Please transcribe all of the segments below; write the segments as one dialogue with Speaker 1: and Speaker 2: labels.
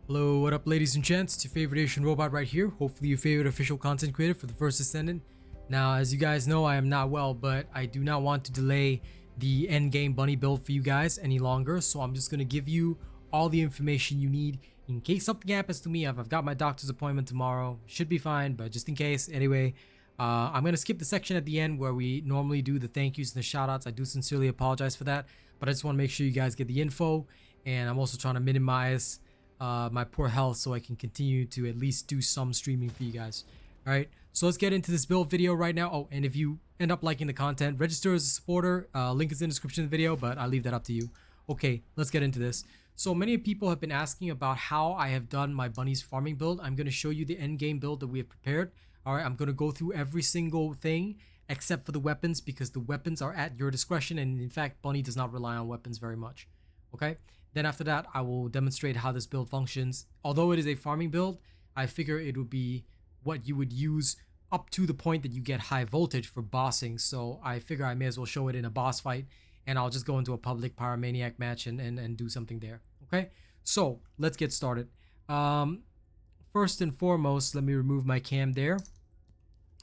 Speaker 1: Hello, what up ladies and gents, it's your favorite Asian robot right here, hopefully your favorite official content creator for the First Descendant. Now, as you guys know, I am not well, but I do not want to delay the endgame bunny build for you guys any longer, so I'm just going to give you all the information you need in case something happens to me. I've got my doctor's appointment tomorrow, should be fine, but just in case, anyway, I'm going to skip the section at the end where we normally do the thank yous and the shout outs. I do sincerely apologize for that, but I just want to make sure you guys get the info, and I'm also trying to minimize my poor health so I can continue to at least do some streaming for you guys. Alright, so let's get into this build video right now. Oh, and if you end up liking the content, register as a supporter. Link is in the description of the video, but I leave that up to you. Okay, let's get into this. So many people have been asking about how I have done my bunnies farming build. I'm going to show you the end game build that we have prepared. Alright, I'm going to go through every single thing except for the weapons, because the weapons are at your discretion, and in fact bunny does not rely on weapons very much. Okay, then after that I will demonstrate how this build functions. Although it is a farming build, I figure it would be what you would use up to the point that you get high voltage for bossing, so I figure I may as well show it in a boss fight, and I'll just go into a public Pyromaniac match and do something there. Okay, so let's get started. First and foremost, let me remove my cam there.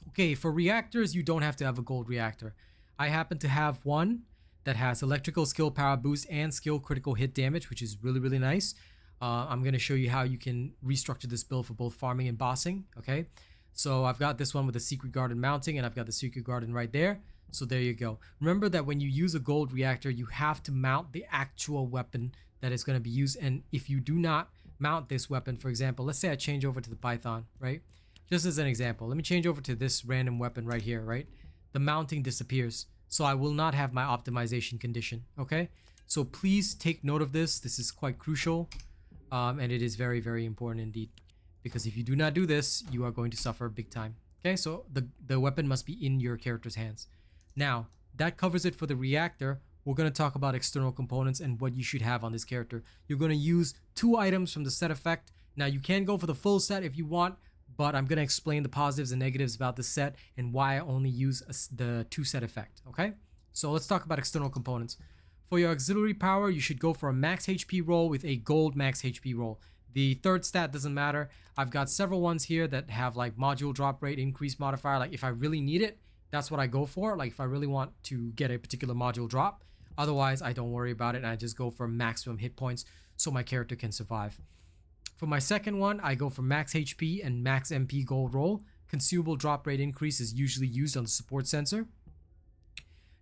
Speaker 1: Okay, for reactors you don't have to have a gold reactor. I happen to have one that has electrical skill power boost and skill critical hit damage, which is really nice. I'm going to show you how you can restructure this build for both farming and bossing. Okay, so I've got this one with the secret garden mounting, and I've got the secret garden right there. So there you go. Remember that when you use a gold reactor, you have to mount the actual weapon that is going to be used. And if you do not mount this weapon, for example, let's say I change over to the Python, right? Just as an example, let me change over to this random weapon right here, right? The mounting disappears. So I will not have my optimization condition. Okay, so please take note of this. This is quite crucial, and it is very important indeed, because if you do not do this, you are going to suffer big time. Okay, so the weapon must be in your character's hands. Now that covers it for the reactor. We're going to talk about external components and what you should have on this character. You're going to use 2 items from the set effect. Now you can go for the full set if you want, but I'm going to explain the positives and negatives about the set and why I only use the 2 set effect. Okay, so let's talk about external components. For your auxiliary power, you should go for a max HP roll with a gold max HP roll. The third stat doesn't matter. I've got several ones here that have like module drop rate increase modifier. Like if I really need it, that's what I go for. Like if I really want to get a particular module drop. Otherwise, I don't worry about it and I just go for maximum hit points so my character can survive. For my second one, I go for max HP and max MP gold roll. Consumable drop rate increase is usually used on the support sensor.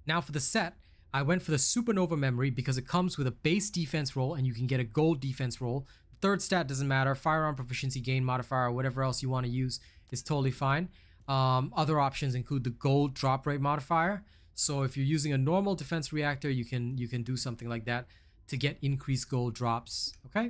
Speaker 1: Now for the set, I went for the supernova memory because it comes with a base defense roll and you can get a gold defense roll. Third stat doesn't matter. Firearm proficiency gain modifier or whatever else you want to use is totally fine. Other options include the gold drop rate modifier. So if you're using a normal defense reactor, you can do something like that to get increased gold drops. Okay.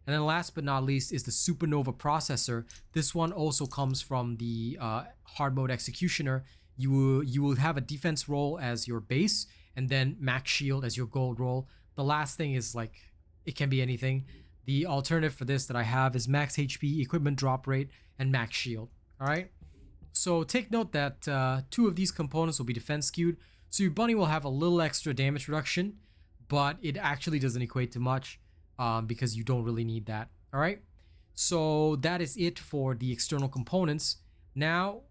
Speaker 1: And then last but not least is the supernova processor. This one also comes from the hard mode executioner. You will have a defense roll as your base and then max shield as your gold roll. The last thing is like, it can be anything. The alternative for this that I have is max HP, equipment drop rate, and max shield. All right. So take note that 2 of these components will be defense skewed. So your bunny will have a little extra damage reduction, but it actually doesn't equate to much because you don't really need that. All right. So that is it for the external components. Now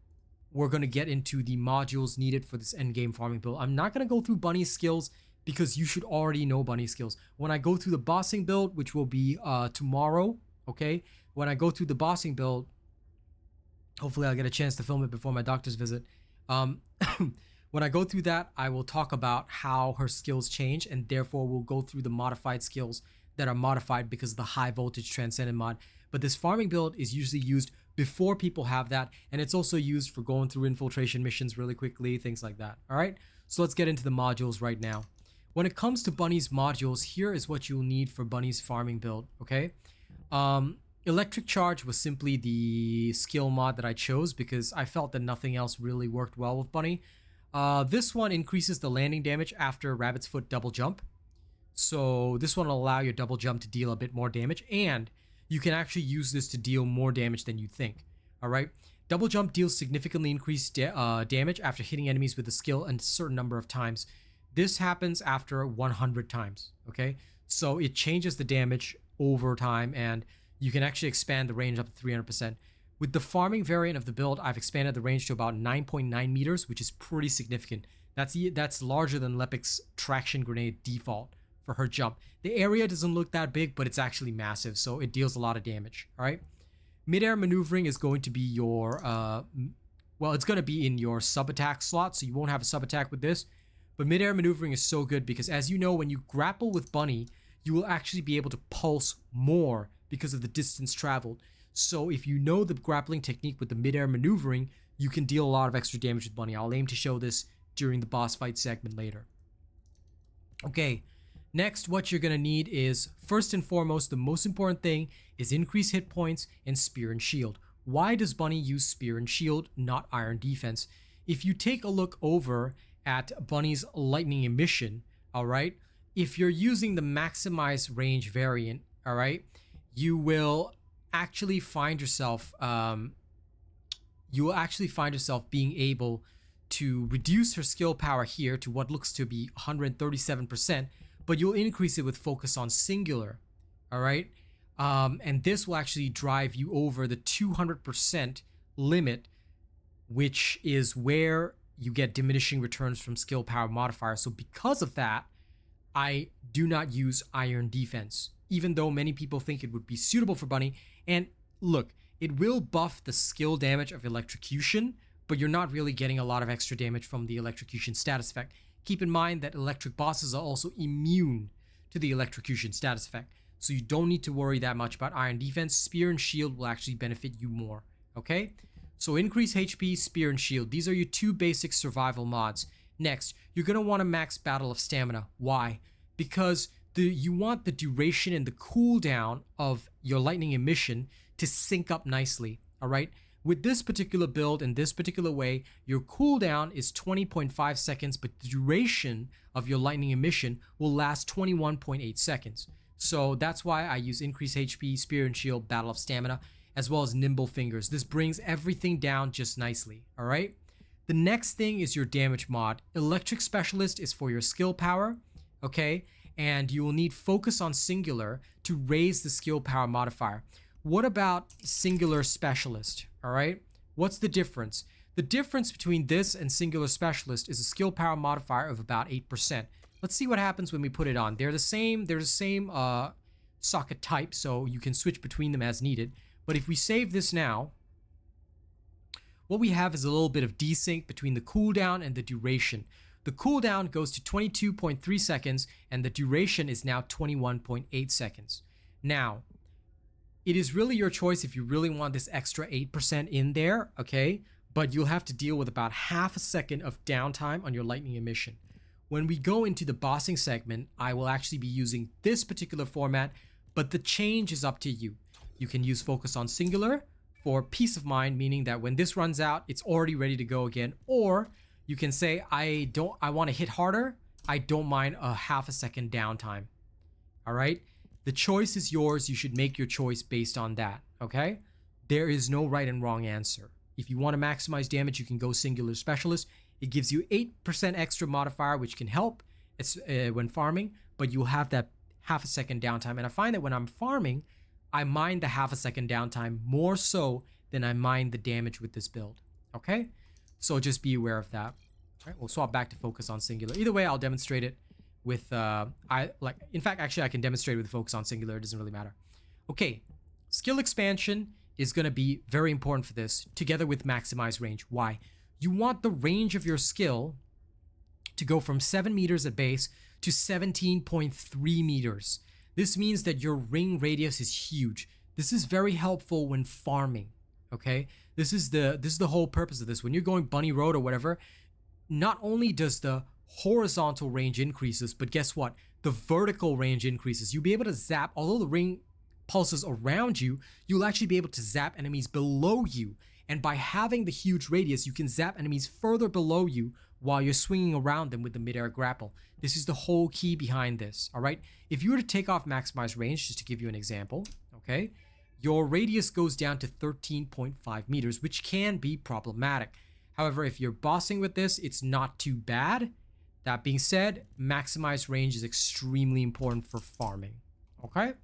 Speaker 1: we're going to get into the modules needed for this endgame farming build. I'm not going to go through bunny's skills because you should already know bunny's skills. When I go through the bossing build, which will be tomorrow, okay? When I go through the bossing build, hopefully I'll get a chance to film it before my doctor's visit. When I go through that, I will talk about how her skills change, and therefore we'll go through the modified skills that are modified because of the high voltage transcendent mod. But this farming build is usually used before people have that, and it's also used for going through infiltration missions really quickly, things like that. All right, so let's get into the modules right now. When it comes to bunny's modules, here is what you'll need for bunny's farming build. Okay, electric charge was simply the skill mod that I chose because I felt that nothing else really worked well with bunny. This one increases the landing damage after rabbit's foot double jump. So this one will allow your double jump to deal a bit more damage, and you can actually use this to deal more damage than you think. All right. Double jump deals significantly increased damage after hitting enemies with the skill a certain number of times. This happens after 100 times. Okay. So it changes the damage over time, and you can actually expand the range up to 300%. With the farming variant of the build, I've expanded the range to about 9.9 meters, which is pretty significant. That's larger than Lepic's traction grenade default for her jump. The area doesn't look that big, but it's actually massive, so it deals a lot of damage. All right. Mid-air maneuvering is going to be your, well, it's going to be in your sub-attack slot, so you won't have a sub-attack with this. But mid-air maneuvering is so good because, as you know, when you grapple with Bunny, you will actually be able to pulse more because of the distance traveled. So if you know the grappling technique with the mid-air maneuvering, you can deal a lot of extra damage with Bunny. I'll aim to show this during the boss fight segment later. Okay, next what you're going to need is, first and foremost, the most important thing is increase hit points and spear and shield. Why does Bunny use spear and shield, not iron defense? If you take a look over at Bunny's lightning emission, all right, if you're using the maximize range variant, all right, you will actually find yourself being able to reduce her skill power here to what looks to be 137%, but you'll increase it with focus on singular. All right, and this will actually drive you over the 200% limit, which is where you get diminishing returns from skill power modifier. So because of that, I do not use iron defense, even though many people think it would be suitable for Bunny. And look, it will buff the skill damage of electrocution, but you're not really getting a lot of extra damage from the electrocution status effect. Keep in mind that electric bosses are also immune to the electrocution status effect, so you don't need to worry that much about iron defense. Spear and shield will actually benefit you more, okay? So increase HP, spear and shield. These are your two basic survival mods. Next, you're going to want to max Battle of Stamina. Why? Because you want the duration and the cooldown of your lightning emission to sync up nicely, all right? With this particular build in this particular way, your cooldown is 20.5 seconds, but the duration of your lightning emission will last 21.8 seconds. So that's why I use increase HP, spear and shield, Battle of Stamina, as well as nimble fingers. This brings everything down just nicely, all right? The next thing is your damage mod. Electric Specialist is for your skill power, okay? And you will need focus on singular to raise the skill power modifier. What about singular specialist? All right, what's the difference? The difference between this and singular specialist is a skill power modifier of about 8%. Let's see what happens when we put it on. They're the same socket type, so you can switch between them as needed. But if we save this now, what we have is a little bit of desync between the cooldown and the duration. The cooldown goes to 22.3 seconds and the duration is now 21.8 seconds. Now, it is really your choice if you really want this extra 8% in there, okay? But you'll have to deal with about half a second of downtime on your lightning emission. When we go into the bossing segment, I will actually be using this particular format, but the change is up to you. You can use focus on singular for peace of mind, meaning that when this runs out, it's already ready to go again. Or you can say, I want to hit harder. I don't mind a half a second downtime. All right. The choice is yours. You should make your choice based on that. Okay. There is no right and wrong answer. If you want to maximize damage, you can go singular specialist. It gives you 8% extra modifier, which can help when farming, but you'll have that half a second downtime. And I find that when I'm farming, I mind the half a second downtime more so than I mind the damage with this build. Okay. So just be aware of that. All right, we'll swap back to focus on singular. Either way, I'll demonstrate it with, in fact, actually I can demonstrate it with focus on singular. It doesn't really matter. Okay. Skill expansion is going to be very important for this, together with maximize range. Why? You want the range of your skill to go from 7 meters at base to 17.3 meters. This means that your ring radius is huge. This is very helpful when farming. Okay, this is the whole purpose of this. When you're going bunny road or whatever, not only does the horizontal range increases, but guess what? The vertical range increases. You'll be able to zap, although the ring pulses around you, you'll actually be able to zap enemies below you. And by having the huge radius, you can zap enemies further below you while you're swinging around them with the midair grapple. This is the whole key behind this, all right? If you were to take off maximize range, just to give you an example, okay, your radius goes down to 13.5 meters, which can be problematic. However, if you're bossing with this, it's not too bad. That being said, maximize range is extremely important for farming, okay?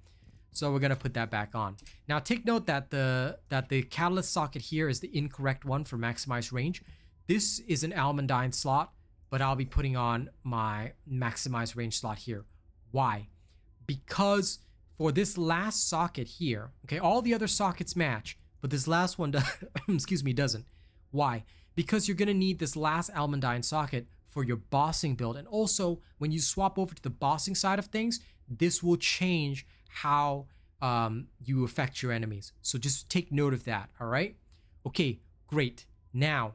Speaker 1: So we're gonna put that back on. Now take note that the catalyst socket here is the incorrect one for maximize range. This is an Almandine slot, but I'll be putting on my maximize range slot here. Why? Because for this last socket here, okay, all the other sockets match, but this last one excuse me, doesn't. Why? Because you're gonna need this last Almandine socket for your bossing build. And also when you swap over to the bossing side of things, this will change how you affect your enemies. So just take note of that, all right? Okay, great. Now,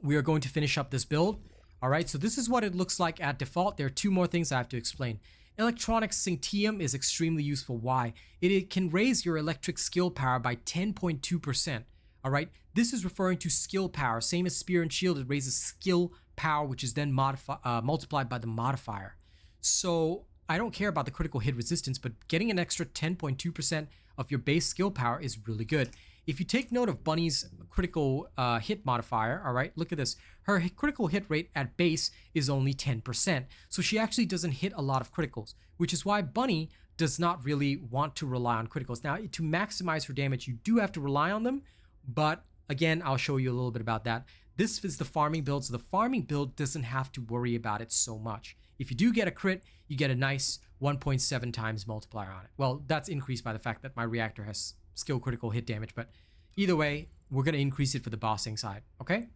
Speaker 1: we are going to finish up this build. All right, so this is what it looks like at default. There are two more things I have to explain. Electronic Syntium is extremely useful. Why? It can raise your electric skill power by 10.2%. All right, this is referring to skill power. Same as Spear and Shield, it raises skill power, which is then multiplied by the modifier. So I don't care about the critical hit resistance, but getting an extra 10.2% of your base skill power is really good. If you take note of Bunny's critical hit modifier, all right, look at this. Her critical hit rate at base is only 10%. So she actually doesn't hit a lot of criticals, which is why Bunny does not really want to rely on criticals. Now, to maximize her damage, you do have to rely on them, but again, I'll show you a little bit about that. This is the farming build, so the farming build doesn't have to worry about it so much. If you do get a crit, you get a nice 1.7 times multiplier on it. Well, that's increased by the fact that my reactor has skill critical hit damage, but either way, we're going to increase it for the bossing side, okay?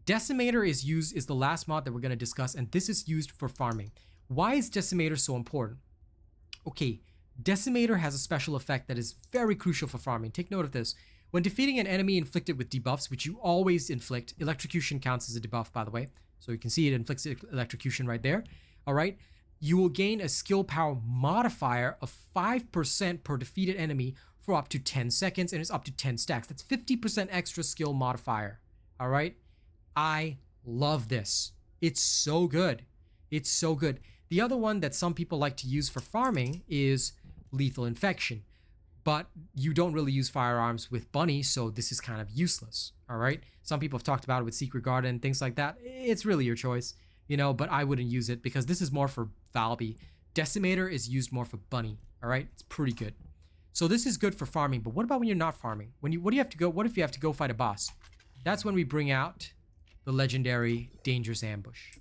Speaker 1: Decimator is the last mod that we're going to discuss, and this is used for farming. Why is Decimator so important? Okay, Decimator has a special effect that is very crucial for farming. Take note of this. When defeating an enemy inflicted with debuffs, which you always inflict, electrocution counts as a debuff, by the way, so you can see it inflicts electrocution right there, all right? You will gain a skill power modifier of 5% per defeated enemy for up to 10 seconds, and it's up to 10 stacks. That's 50% extra skill modifier, all right? I love this. It's so good. It's so good. The other one that some people like to use for farming is Lethal Infection, but you don't really use firearms with Bunny, so this is kind of useless, all right? Some people have talked about it with Secret Garden and things like that. It's really your choice, you know, but I wouldn't use it because this is more for Valby. Decimator is used more for Bunny, all right? It's pretty good. So this is good for farming, but what about when you're not farming? What do you have to go? What if you have to go fight a boss? That's when we bring out the legendary Dangerous Ambush.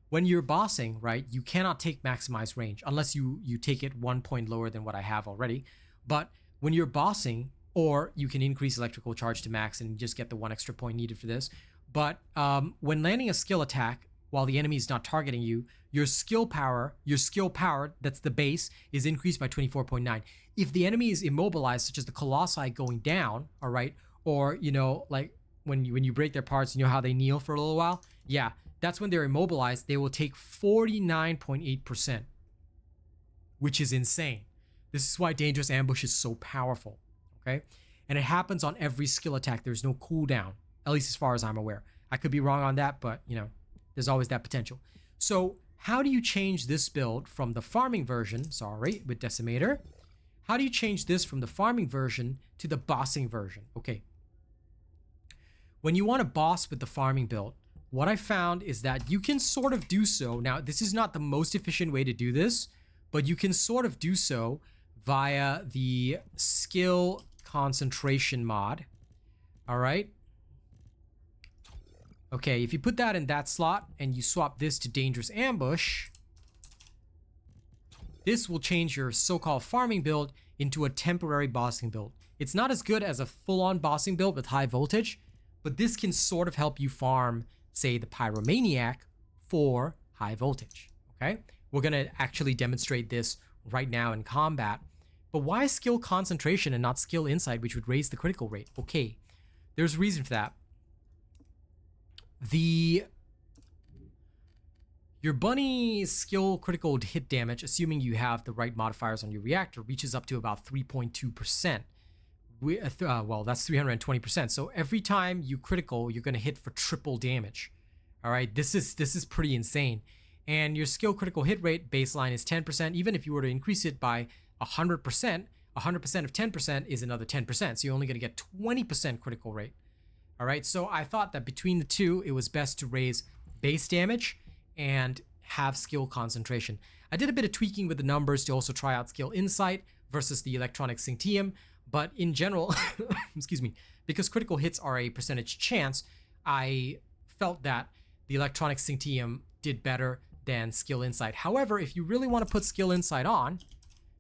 Speaker 1: When you're bossing, right, you cannot take maximize range unless you take it 1 point lower than what I have already. But when you're bossing, or you can increase electrical charge to max and just get the 1 extra point needed for this. But when landing a skill attack while the enemy is not targeting you, your skill power, that's the base, is increased by 24.9. If the enemy is immobilized, such as the Colossi going down, all right, or, you know, like when you break their parts, you know how they kneel for a little while? Yeah, that's when they're immobilized. They will take 49.8%, which is insane. This is why Dangerous Ambush is so powerful, okay? And it happens on every skill attack. There's no cooldown, at least as far as I'm aware. I could be wrong on that, but, you know, there's always that potential. So how do you change this build from the farming version, with Decimator? How do you change this from the farming version to the bossing version? Okay. When you want to boss with the farming build, what I found is that you can sort of do so. Now, this is not the most efficient way to do this, but you can sort of do so via the skill concentration mod. All right. Okay, if you put that in that slot and you swap this to Dangerous Ambush, this will change your so-called farming build into a temporary bossing build. It's not as good as a full-on bossing build with high voltage, but this can sort of help you farm, say, the Pyromaniac for high voltage, okay? We're gonna actually demonstrate this right now in combat. But why skill concentration and not skill insight, which would raise the critical rate? Okay, there's a reason for that. Your Bunny skill critical hit damage, assuming you have the right modifiers on your reactor, reaches up to about 3.2%. Well, that's 320%. So every time you critical, you're going to hit for triple damage. All right, this is pretty insane. And your skill critical hit rate baseline is 10%. Even if you were to increase it by 100%, 100% of 10% is another 10%. So you're only going to get 20% critical rate. All right, so I thought that between the two, it was best to raise base damage and have skill concentration. I did a bit of tweaking with the numbers to also try out skill insight versus the electronic Syntium, but in general, excuse me, because critical hits are a percentage chance, I felt that the electronic Syntium did better than skill insight. However, if you really want to put skill insight on,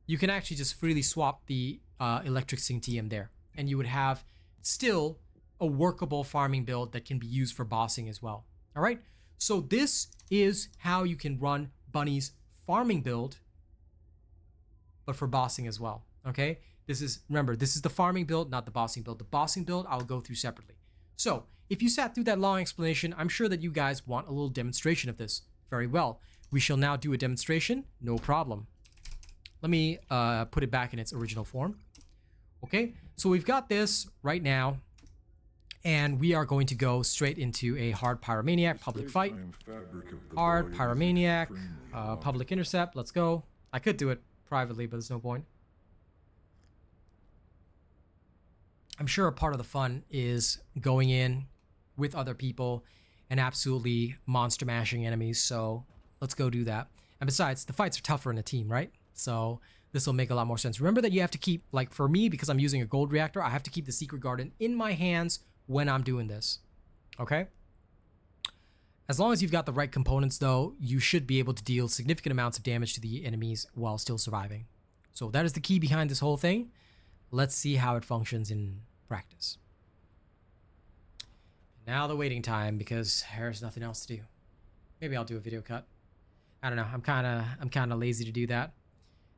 Speaker 1: you can actually just freely swap the electric Syntium there, and you would have still a workable farming build that can be used for bossing as well. All right, so this is how you can run Bunny's farming build, but for bossing as well. Okay, this is, remember, this is the farming build, not the bossing build. The bossing build I'll go through separately. So if you sat through that long explanation, I'm sure that you guys want a little demonstration of this. Very well, we shall now do a demonstration, no problem. Let me put it back in its original form. Okay, so we've got this right now, and we are going to go straight into a hard Pyromaniac public fight. Hard Pyromaniac, public intercept, let's go. I could do it privately, but there's no point. I'm sure a part of the fun is going in with other people and absolutely monster mashing enemies, so let's go do that. And besides, the fights are tougher in a team, right? So this will make a lot more sense. Remember that you have to keep, like for me, because I'm using a gold reactor, I have to keep the secret garden in my hands when I'm doing this, okay? As long as you've got the right components though, you should be able to deal significant amounts of damage to the enemies while still surviving. So that is the key behind this whole thing. Let's see how it functions in practice. Now the waiting time, because there's nothing else to do. Maybe I'll do a video cut. I don't know, I'm kind of lazy to do that.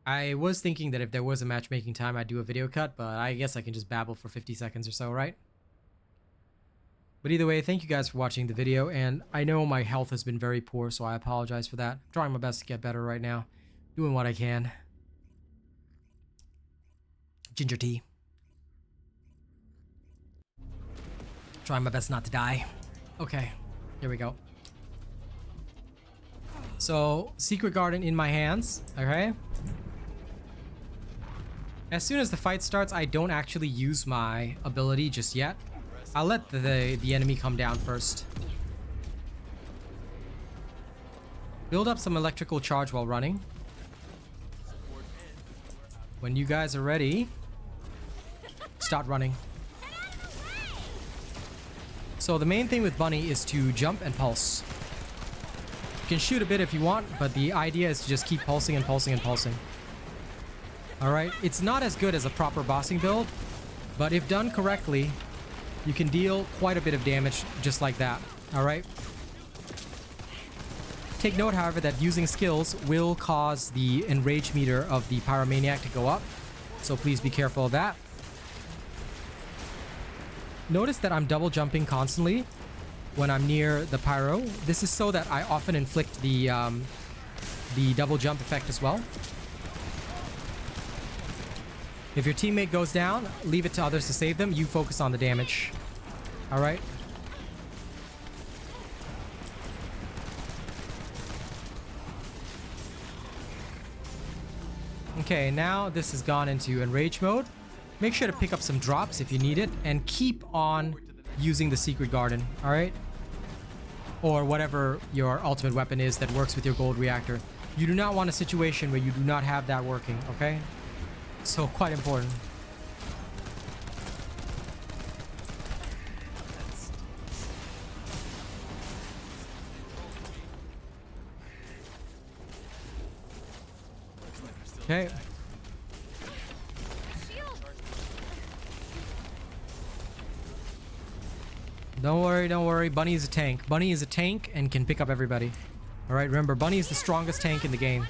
Speaker 1: I was thinking that if there was a matchmaking time, I'd do a video cut, but I guess I can just babble for 50 seconds or so, right? But either way, thank you guys for watching the video, and I know my health has been very poor, so I apologize for that. I'm trying my best to get better right now. Doing what I can. Ginger tea. Trying my best not to die. Okay, here we go. So, secret garden in my hands, okay? As soon as the fight starts, I don't actually use my ability just yet. I'll let the enemy come down first. Build up some electrical charge while running. When you guys are ready, start running. So the main thing with Bunny is to jump and pulse. You can shoot a bit if you want, but the idea is to just keep pulsing and pulsing and pulsing. Alright, it's not as good as a proper bossing build, but if done correctly, you can deal quite a bit of damage just like that. Alright? Take note, however, that using skills will cause the enrage meter of the Pyromaniac to go up, so please be careful of that. Notice that I'm double jumping constantly when I'm near the pyro. This is so that I often inflict the double jump effect as well. If your teammate goes down, leave it to others to save them. You focus on the damage. All right. Okay, now this has gone into enrage mode. Make sure to pick up some drops if you need it, and keep on using the secret garden, all right? Or whatever your ultimate weapon is that works with your gold reactor. You do not want a situation where you do not have that working, okay? So quite important. Okay. Don't worry, don't worry. Bunny is a tank. Bunny is a tank and can pick up everybody. Alright, remember, Bunny is the strongest tank in the game.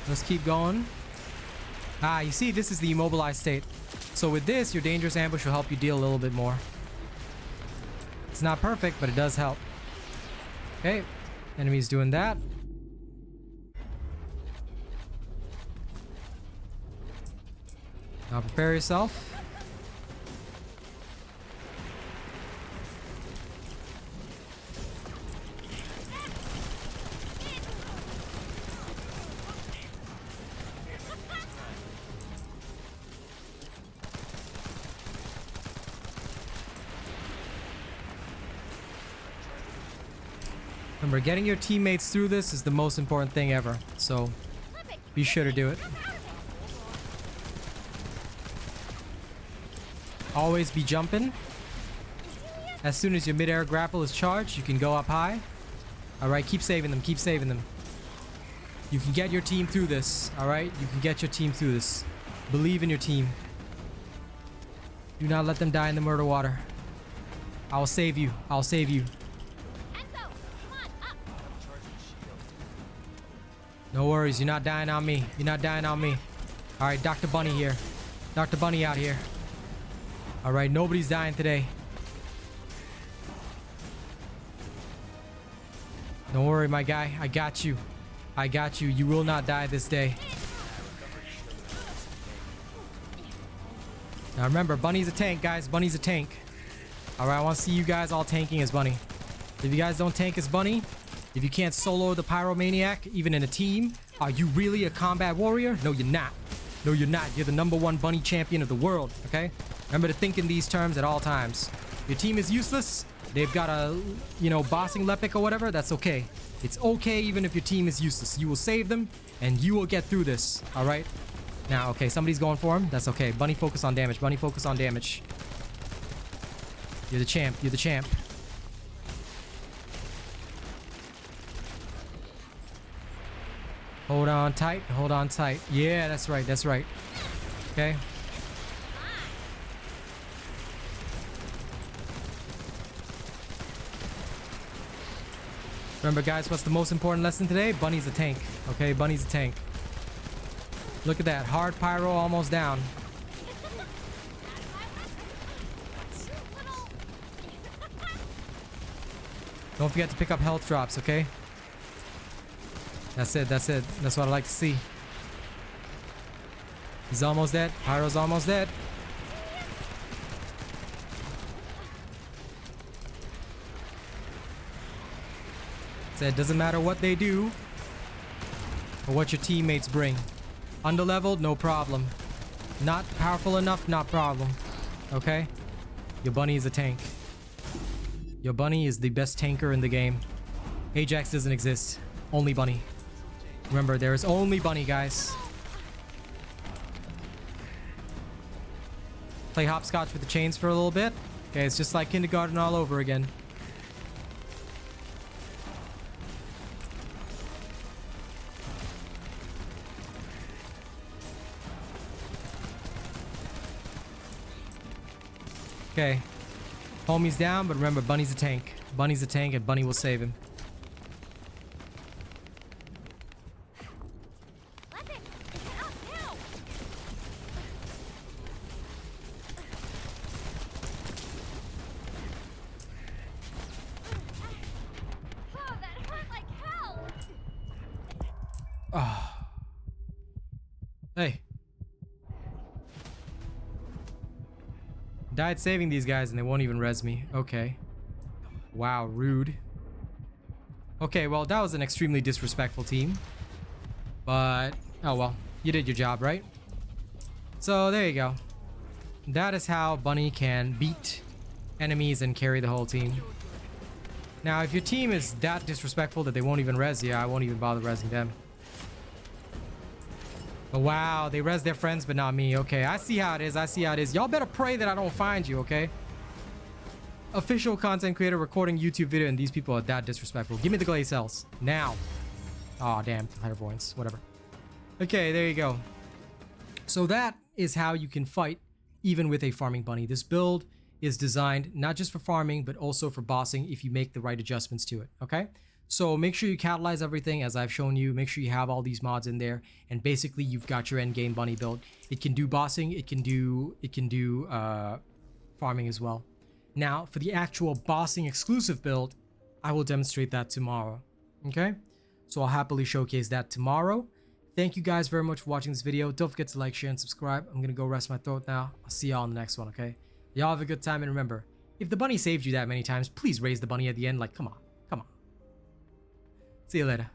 Speaker 1: Let's keep going. Ah, you see, this is the immobilized state. So with this, your dangerous ambush will help you deal a little bit more. It's not perfect, but it does help. Okay, enemy's doing that. Now prepare yourself. Remember, getting your teammates through this is the most important thing ever. So be sure to do it. Always be jumping. As soon as your mid-air grapple is charged, you can go up high. Alright, keep saving them. Keep saving them. You can get your team through this. Alright, you can get your team through this. Believe in your team. Do not let them die in the murder water. I'll save you. I'll save you. No worries, you're not dying on me. You're not dying on me. Alright, Dr. Bunny here. Dr. Bunny out here. Alright, nobody's dying today. Don't worry, my guy. I got you. I got you. You will not die this day. Now remember, Bunny's a tank, guys. Bunny's a tank. Alright, I want to see you guys all tanking as Bunny. If you guys don't tank as Bunny, if you can't solo the Pyromaniac, even in a team, are you really a combat warrior? No, you're not. No, you're not. You're the #1 Bunny champion of the world, okay? Remember to think in these terms at all times. Your team is useless. They've got a, you know, bossing Lepic or whatever. That's okay. It's okay even if your team is useless. You will save them, and you will get through this, all right? Now, okay, somebody's going for him. That's okay. Bunny, focus on damage. Bunny, focus on damage. You're the champ. You're the champ. Hold on tight. Hold on tight. Yeah, that's right. That's right. Okay. Remember, guys, what's the most important lesson today? Bunny's a tank. Okay, Bunny's a tank. Look at that. Hard pyro almost down. Don't forget to pick up health drops, okay? That's it, that's it. That's what I like to see. He's almost dead. Pyro's almost dead. Said doesn't matter what they do or what your teammates bring. Underleveled, no problem. Not powerful enough, not problem. Okay? Your Bunny is a tank. Your Bunny is the best tanker in the game. Ajax doesn't exist. Only Bunny. Remember, there is only Bunny, guys. Play hopscotch with the chains for a little bit. Okay, it's just like kindergarten all over again. Okay. Homie's down, but remember, Bunny's a tank. Bunny's a tank, and Bunny will save him. Oh. Hey. Died saving these guys and they won't even res me. Okay. Wow, rude. Okay, well, that was an extremely disrespectful team. But, oh well. You did your job, right? So, there you go. That is how Bunny can beat enemies and carry the whole team. Now, if your team is that disrespectful that they won't even res you, I won't even bother resing them. But wow, they res their friends, but not me. Okay, I see how it is. I see how it is. Y'all better pray that I don't find you, okay? Official content creator recording YouTube video, and these people are that disrespectful. Give me the glaze cells. Now. Aw, damn. Clairvoyance. Whatever. Okay, there you go. So that is how you can fight even with a farming bunny. This build is designed not just for farming, but also for bossing if you make the right adjustments to it, okay? So make sure you catalyze everything as I've shown you. Make sure you have all these mods in there, and basically you've got your end game bunny build. It can do bossing, it can do farming as well. Now for the actual bossing exclusive build, I will demonstrate that tomorrow. Okay, so I'll happily showcase that tomorrow. Thank you guys very much for watching this video. Don't forget to like, share, and subscribe. I'm gonna go rest my throat now. I'll see y'all in the next one. Okay, y'all have a good time, and remember, if the bunny saved you that many times, please raise the bunny at the end. Like, come on. See you later.